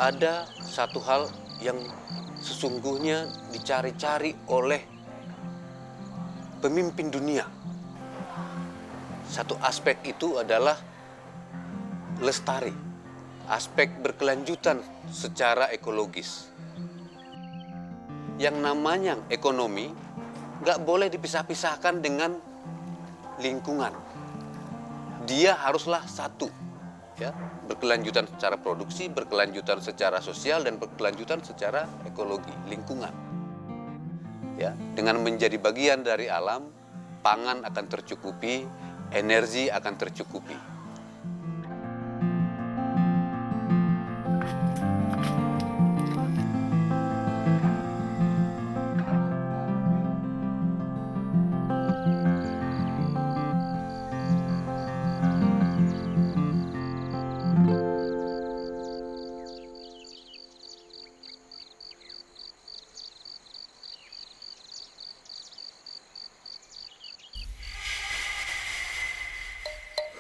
ada satu hal yang sesungguhnya dicari-cari oleh pemimpin dunia. Satu aspek itu adalah lestari, aspek berkelanjutan secara ekologis. Yang namanya ekonomi nggak boleh dipisah-pisahkan dengan lingkungan. Dia haruslah satu, ya, berkelanjutan secara produksi, berkelanjutan secara sosial, dan berkelanjutan secara ekologi, lingkungan. Ya, dengan menjadi bagian dari alam, pangan akan tercukupi, energi akan tercukupi.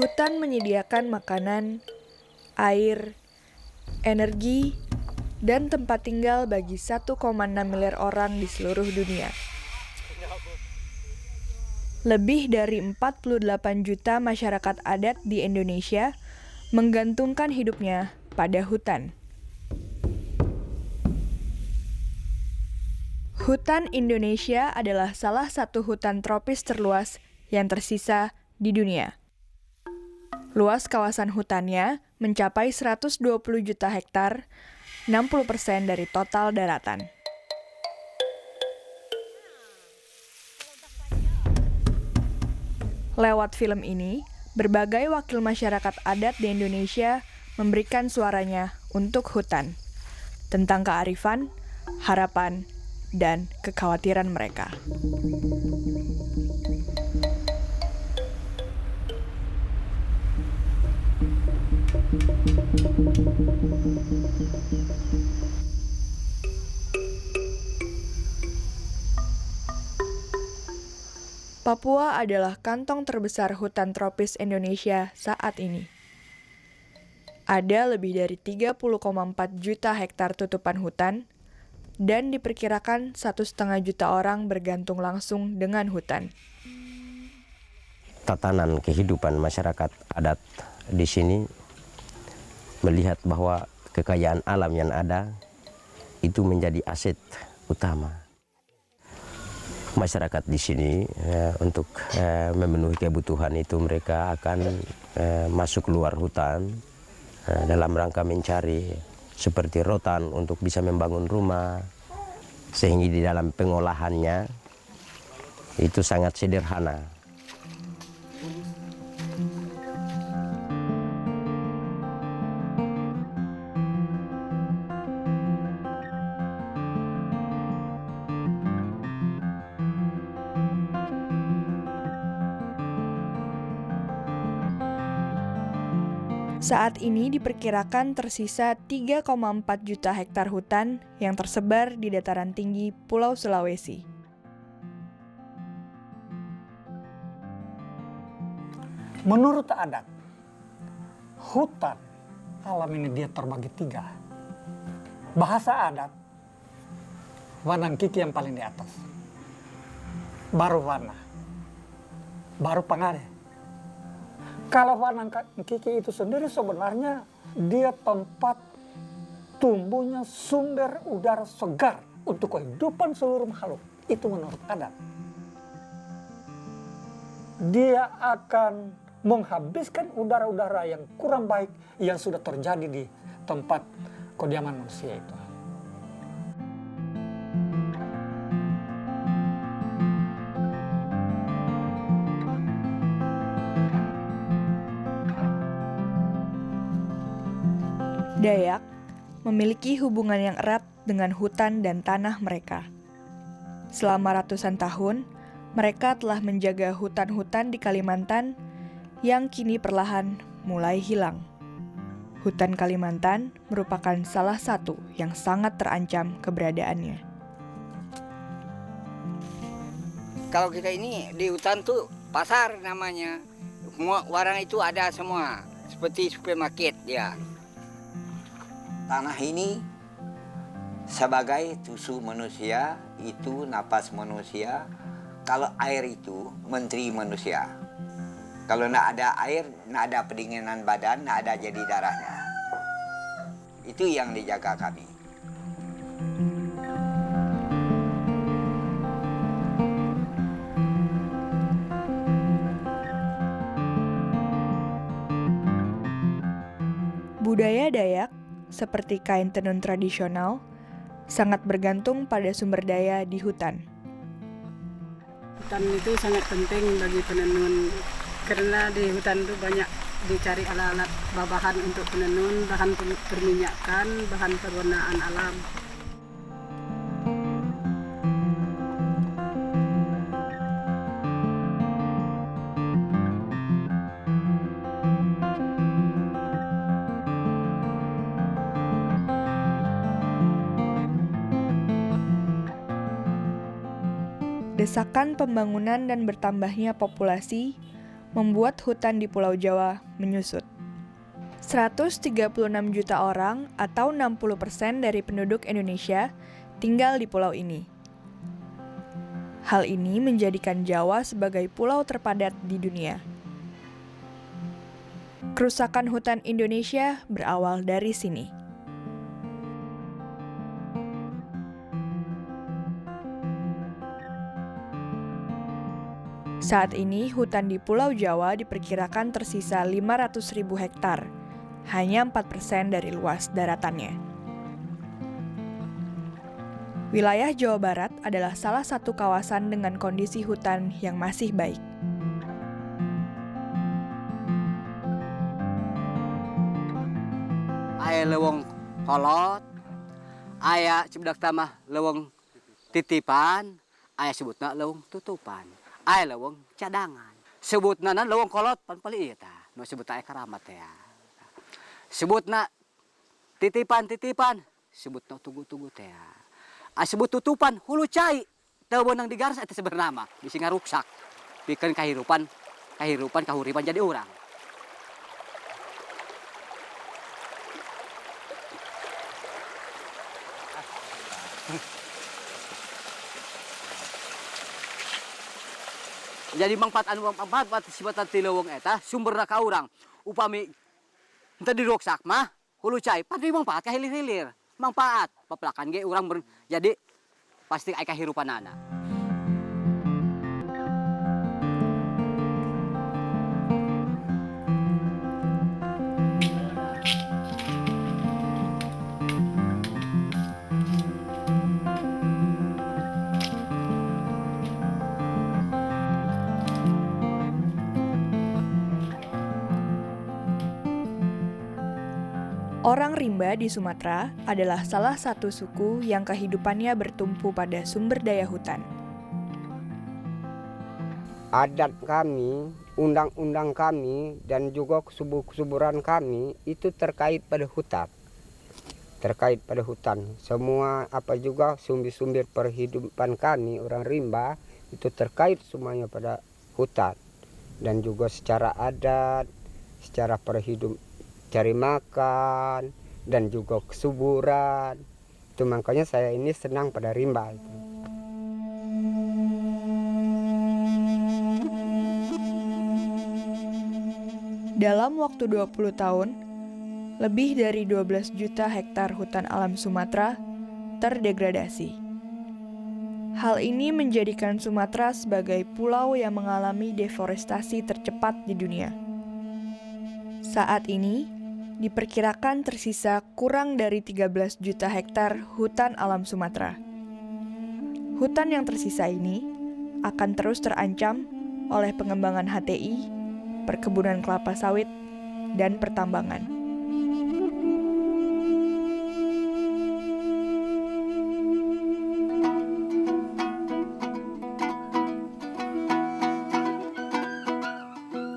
Hutan menyediakan makanan, air, energi, dan tempat tinggal bagi 1,6 miliar orang di seluruh dunia. Lebih dari 48 juta masyarakat adat di Indonesia menggantungkan hidupnya pada hutan. Hutan Indonesia adalah salah satu hutan tropis terluas yang tersisa di dunia. Luas kawasan hutannya mencapai 120 juta hektar, 60% dari total daratan. Lewat film ini, berbagai wakil masyarakat adat di Indonesia memberikan suaranya untuk hutan, tentang kearifan, harapan, dan kekhawatiran mereka. Papua adalah kantong terbesar hutan tropis Indonesia saat ini. Ada lebih dari 30,4 juta hektar tutupan hutan, dan diperkirakan 1,5 juta orang bergantung langsung dengan hutan. Tatanan kehidupan masyarakat adat di sini melihat bahwa kekayaan alam yang ada itu menjadi aset utama. Masyarakat di sini untuk memenuhi kebutuhan itu mereka akan masuk keluar hutan dalam rangka mencari seperti rotan untuk bisa membangun rumah, sehingga di dalam pengolahannya itu sangat sederhana. Saat ini diperkirakan tersisa 3,4 juta hektar hutan yang tersebar di dataran tinggi Pulau Sulawesi. Menurut adat, hutan alam ini dia terbagi 3. Bahasa adat, Wanang Kiki yang paling di atas. Baru Wana, baru Pangare. Kalau Wanang Kiki itu sendiri sebenarnya dia tempat tumbuhnya sumber udara segar untuk kehidupan seluruh makhluk. Itu menurut adat. Dia akan menghabiskan udara-udara yang kurang baik yang sudah terjadi di tempat kediaman manusia itu. Dayak memiliki hubungan yang erat dengan hutan dan tanah mereka. Selama ratusan tahun, mereka telah menjaga hutan-hutan di Kalimantan yang kini perlahan mulai hilang. Hutan Kalimantan merupakan salah satu yang sangat terancam keberadaannya. Kalau kita ini di hutan tuh pasar namanya. Semua warang itu ada semua. Seperti supermarket ya. tanah ini sebagai tubuh manusia, itu napas manusia. Kalau air itu menteri manusia. Kalau nak ada air, nak ada pendinginan badan, nak ada jadi darahnya. Itu yang dijaga kami. Budaya Dayak, seperti kain tenun tradisional, sangat bergantung pada sumber daya di hutan. Hutan itu sangat penting bagi penenun karena di hutan itu banyak dicari alat-alat bahan untuk penenun, bahan perminyakan, bahan pewarnaan alam. Desakan pembangunan dan bertambahnya populasi membuat hutan di Pulau Jawa menyusut. 136 juta orang atau 60% dari penduduk Indonesia tinggal di pulau ini. Hal ini menjadikan Jawa sebagai pulau terpadat di dunia. Kerusakan hutan Indonesia berawal dari sini. Saat ini, hutan di Pulau Jawa diperkirakan tersisa 500.000 hektar, hanya 4% dari luas daratannya. Wilayah Jawa Barat adalah salah satu kawasan dengan kondisi hutan yang masih baik. Aya leuweung kolot, aya cibudak tamah leuweung titipan, aya sebutna leuweung tutupan. Aya leuweung cadangan. Sebutna leuweung kolot pan pali ieu tah, nu sebutna aya karamat teh. Sebutna titipan-titipan, sebutna tugu-tugu teh. Sebut tutupan hulu cai, teu beunang digaras eta sebenarna bisi ngaruksak. Pikeun kahirupan kahuripan jadi urang. Jadi mangpat sifatan ti leuweung eta sumberna ka urang. Upami henteu diruksak mah hulu cai pasti mangpaat ka hilir-hilir. Mangpaat papelakan ge urang jadi pasti aya kahirupanana. Orang Rimba di Sumatera adalah salah satu suku yang kehidupannya bertumpu pada sumber daya hutan. Adat kami, undang-undang kami, dan juga kesuburan kami itu terkait pada hutan. Terkait pada hutan. Semua apa juga sumber-sumber perhidupan kami, orang Rimba, itu terkait semuanya pada hutan. Dan juga secara adat, secara cari makan, dan juga kesuburan. Itu makanya saya ini senang pada rimba itu. Dalam waktu 20 tahun, lebih dari 12 juta hektar hutan alam Sumatera terdegradasi. Hal ini menjadikan Sumatera sebagai pulau yang mengalami deforestasi tercepat di dunia. Saat ini, diperkirakan tersisa kurang dari 13 juta hektar hutan alam Sumatera. Hutan yang tersisa ini akan terus terancam oleh pengembangan HTI, perkebunan kelapa sawit, dan pertambangan.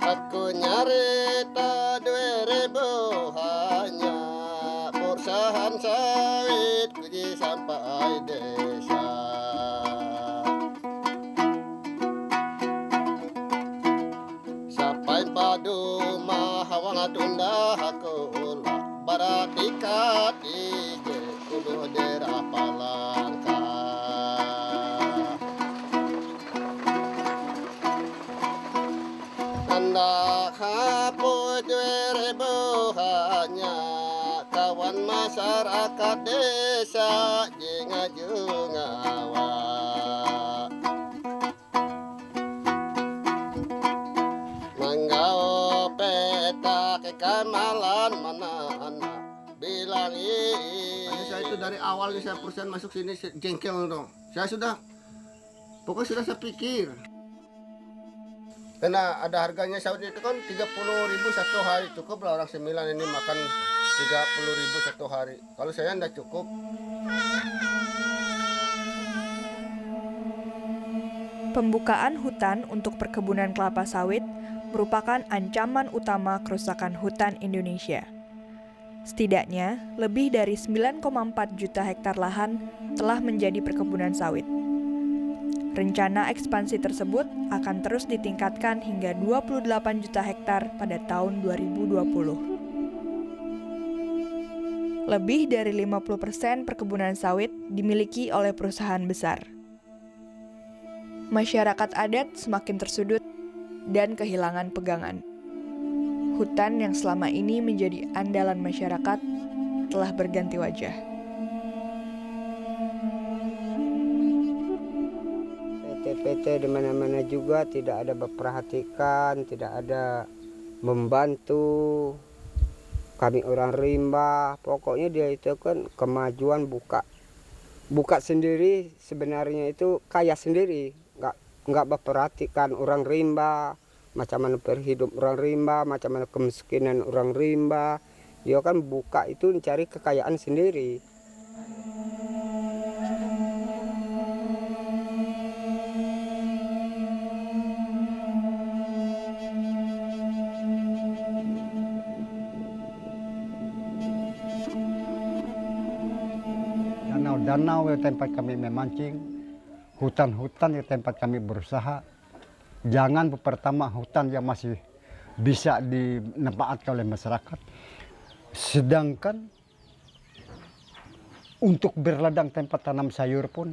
Aku nyarita 2000 hanya perusahaan sawit kuji sampai desa. Sampai padu mahawang tunda aku para tikat ije uluh daerah Palangka. Hendak hapus 2000 hanya kawan masyarakat desa jengawa. Menggau peta kekamalan mana anak bilang saya itu dari awal saya perusahaan masuk sini jengkel dong. Saya sudah pokoknya sudah saya pikir. Karena ada harganya sawit itu kan 30.000 satu hari, cukup lah orang 9 ini makan 30.000 satu hari. Kalau saya enggak cukup. Pembukaan hutan untuk perkebunan kelapa sawit merupakan ancaman utama kerusakan hutan Indonesia. Setidaknya, lebih dari 9,4 juta hektar lahan telah menjadi perkebunan sawit. Rencana ekspansi tersebut akan terus ditingkatkan hingga 28 juta hektar pada tahun 2020. Lebih dari 50% perkebunan sawit dimiliki oleh perusahaan besar. Masyarakat adat semakin tersudut dan kehilangan pegangan. Hutan yang selama ini menjadi andalan masyarakat telah berganti wajah. PT di mana-mana juga tidak ada memperhatikan, tidak ada membantu kami orang rimba. Pokoknya dia itu kan kemajuan buka sendiri, sebenarnya itu kaya sendiri, nggak memperhatikan orang rimba, macam mana berhidup orang rimba, macam mana kemiskinan orang rimba. Dia kan buka itu mencari kekayaan sendiri. Danau yang tempat kami memancing, hutan-hutan yang tempat kami berusaha. Jangan pertama hutan yang masih bisa dimanfaatkan oleh masyarakat. Sedangkan untuk berladang tempat tanam sayur pun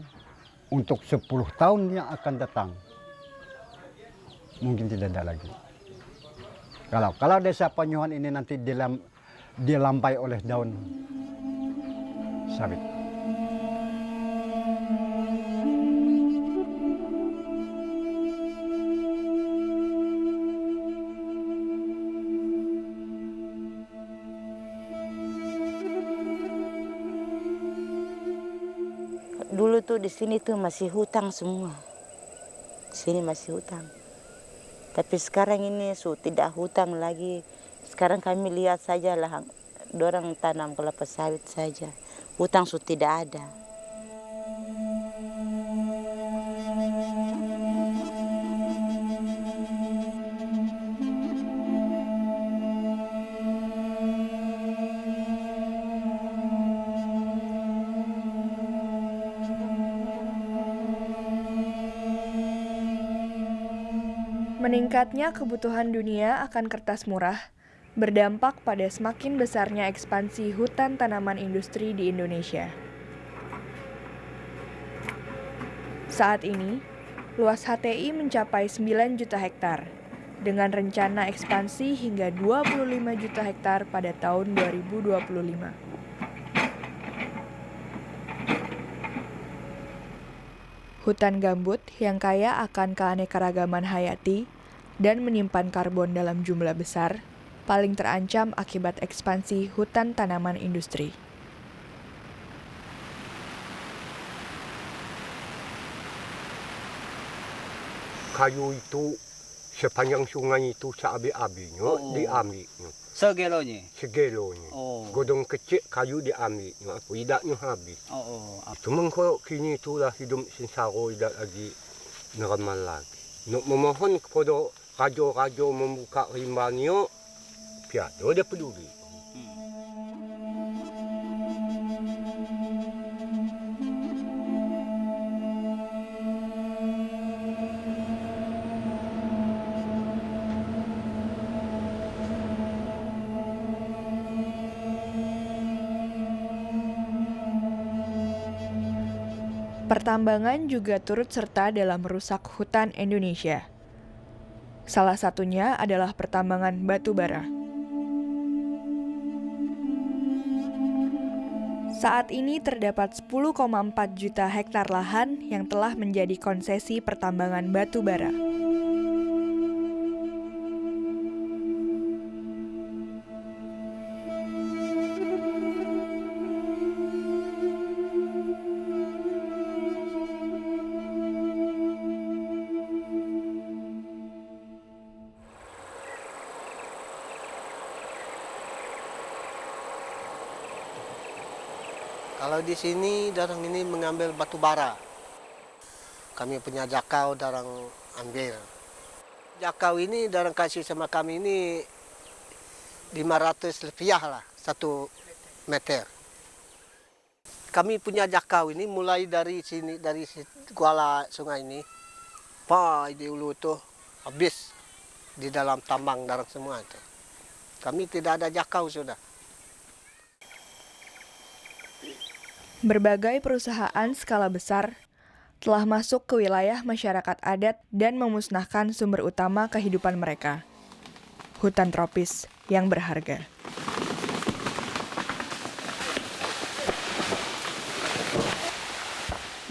untuk 10 tahun yang akan datang mungkin tidak ada lagi. Kalau desa Panyuhan ini nanti dilampai oleh daun sawit. Dulu tuh di sini tuh masih hutang semua. Sini masih hutang. Tapi sekarang ini tidak hutang lagi. Sekarang kami lihat saja lah, dorang tanam kelapa sawit saja. Hutang tidak ada. Meningkatnya kebutuhan dunia akan kertas murah berdampak pada semakin besarnya ekspansi hutan tanaman industri di Indonesia. Saat ini, luas HTI mencapai 9 juta hektar, dengan rencana ekspansi hingga 25 juta hektar pada tahun 2025. Hutan gambut yang kaya akan keanekaragaman hayati dan menyimpan karbon dalam jumlah besar, paling terancam akibat ekspansi hutan tanaman industri. Kayu itu sepanjang sungai itu seabi-abinya diambil. Segelonya? Segelonya. Godong kecil kayu diambil. Idaknya habis. Itu mengko kini itulah hidup sinsaro tidak lagi normal lagi. Memohon kepada raja-raja membuka rimbannya, tiada dia peduli. Pertambangan juga turut serta dalam merusak hutan Indonesia. Salah satunya adalah pertambangan batu bara. Saat ini terdapat 10,4 juta hektar lahan yang telah menjadi konsesi pertambangan batu bara. Kalau di sini darang ini mengambil batu bara. Kami punya jakau darang ambil. Jakau ini darang kasih sama kami ini 500 rupiah lah 1 meter. Kami punya jakau ini mulai dari sini, dari kuala sungai ini. Di ulu tuh habis di dalam tambang darang semua itu. Kami tidak ada jakau sudah. Berbagai perusahaan skala besar telah masuk ke wilayah masyarakat adat dan memusnahkan sumber utama kehidupan mereka, hutan tropis yang berharga.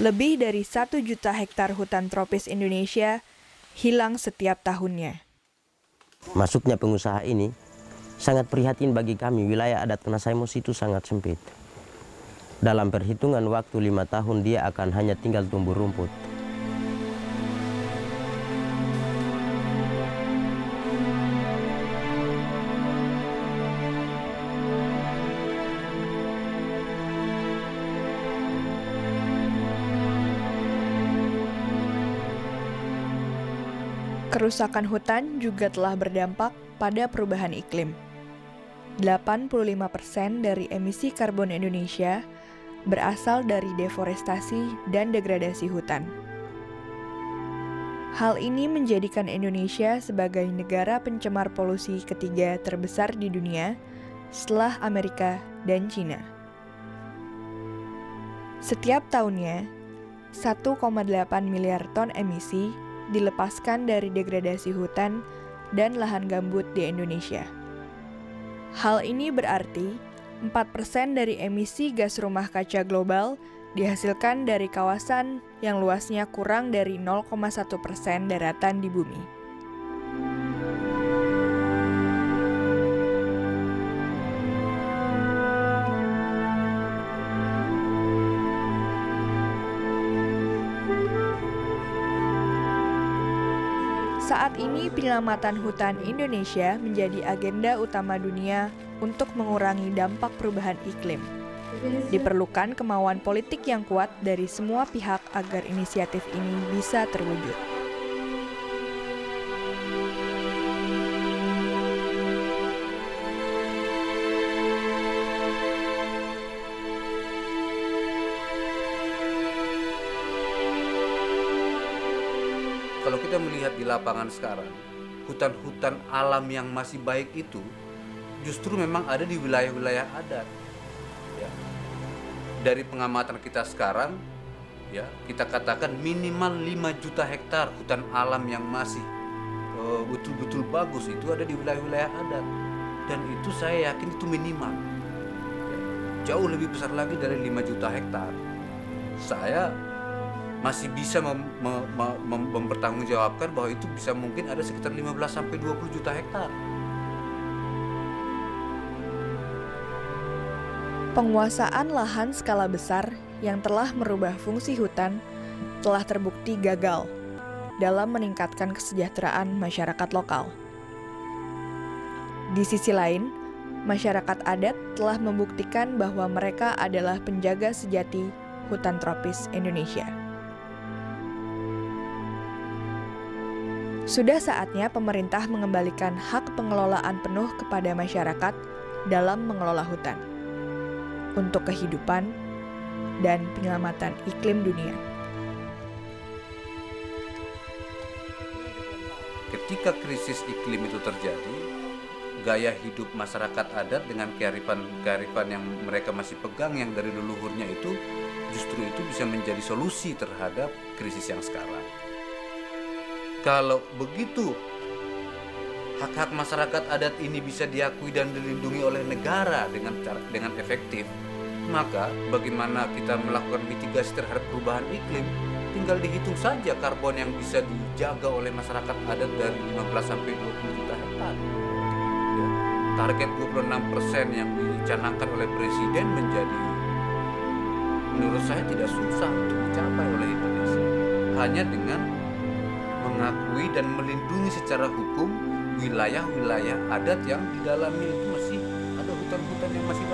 Lebih dari 1 juta hektar hutan tropis Indonesia hilang setiap tahunnya. Masuknya pengusaha ini sangat prihatin bagi kami. Wilayah adat Penasaimos itu sangat sempit. Dalam perhitungan waktu 5 tahun dia akan hanya tinggal tumbuh rumput. Kerusakan hutan juga telah berdampak pada perubahan iklim. 85% dari emisi karbon Indonesia berasal dari deforestasi dan degradasi hutan. Hal ini menjadikan Indonesia sebagai negara pencemar polusi ketiga terbesar di dunia setelah Amerika dan Cina. Setiap tahunnya, 1,8 miliar ton emisi dilepaskan dari degradasi hutan dan lahan gambut di Indonesia. Hal ini berarti 4% dari emisi gas rumah kaca global dihasilkan dari kawasan yang luasnya kurang dari 0,1% daratan di bumi. Saat ini penyelamatan hutan Indonesia menjadi agenda utama dunia untuk mengurangi dampak perubahan iklim. Diperlukan kemauan politik yang kuat dari semua pihak agar inisiatif ini bisa terwujud. Kalau kita melihat di lapangan sekarang, hutan-hutan alam yang masih baik itu justru memang ada di wilayah-wilayah adat. Ya. Dari pengamatan kita sekarang, ya, kita katakan minimal 5 juta hektar hutan alam yang masih betul-betul bagus itu ada di wilayah-wilayah adat. Dan itu saya yakin itu minimal. Ya. Jauh lebih besar lagi dari 5 juta hektar. Saya masih bisa mempertanggungjawabkan bahwa itu bisa mungkin ada sekitar 15-20 juta hektar. Penguasaan lahan skala besar yang telah merubah fungsi hutan telah terbukti gagal dalam meningkatkan kesejahteraan masyarakat lokal. Di sisi lain, masyarakat adat telah membuktikan bahwa mereka adalah penjaga sejati hutan tropis Indonesia. Sudah saatnya pemerintah mengembalikan hak pengelolaan penuh kepada masyarakat dalam mengelola hutan untuk kehidupan dan penyelamatan iklim dunia. Ketika krisis iklim itu terjadi, gaya hidup masyarakat adat dengan kearifan yang mereka masih pegang yang dari leluhurnya itu, justru itu bisa menjadi solusi terhadap krisis yang sekarang. Kalau begitu hak-hak masyarakat adat ini bisa diakui dan dilindungi oleh negara dengan efektif, maka bagaimana kita melakukan mitigasi terhadap perubahan iklim? Tinggal dihitung saja karbon yang bisa dijaga oleh masyarakat adat dari 15 sampai 20 juta hektar. Ya, target 26% yang dicanangkan oleh Presiden menjadi, menurut saya tidak susah untuk dicapai oleh Indonesia. Hanya dengan mengakui dan melindungi secara hukum wilayah-wilayah adat yang di dalamnya itu masih ada hutan-hutan yang masih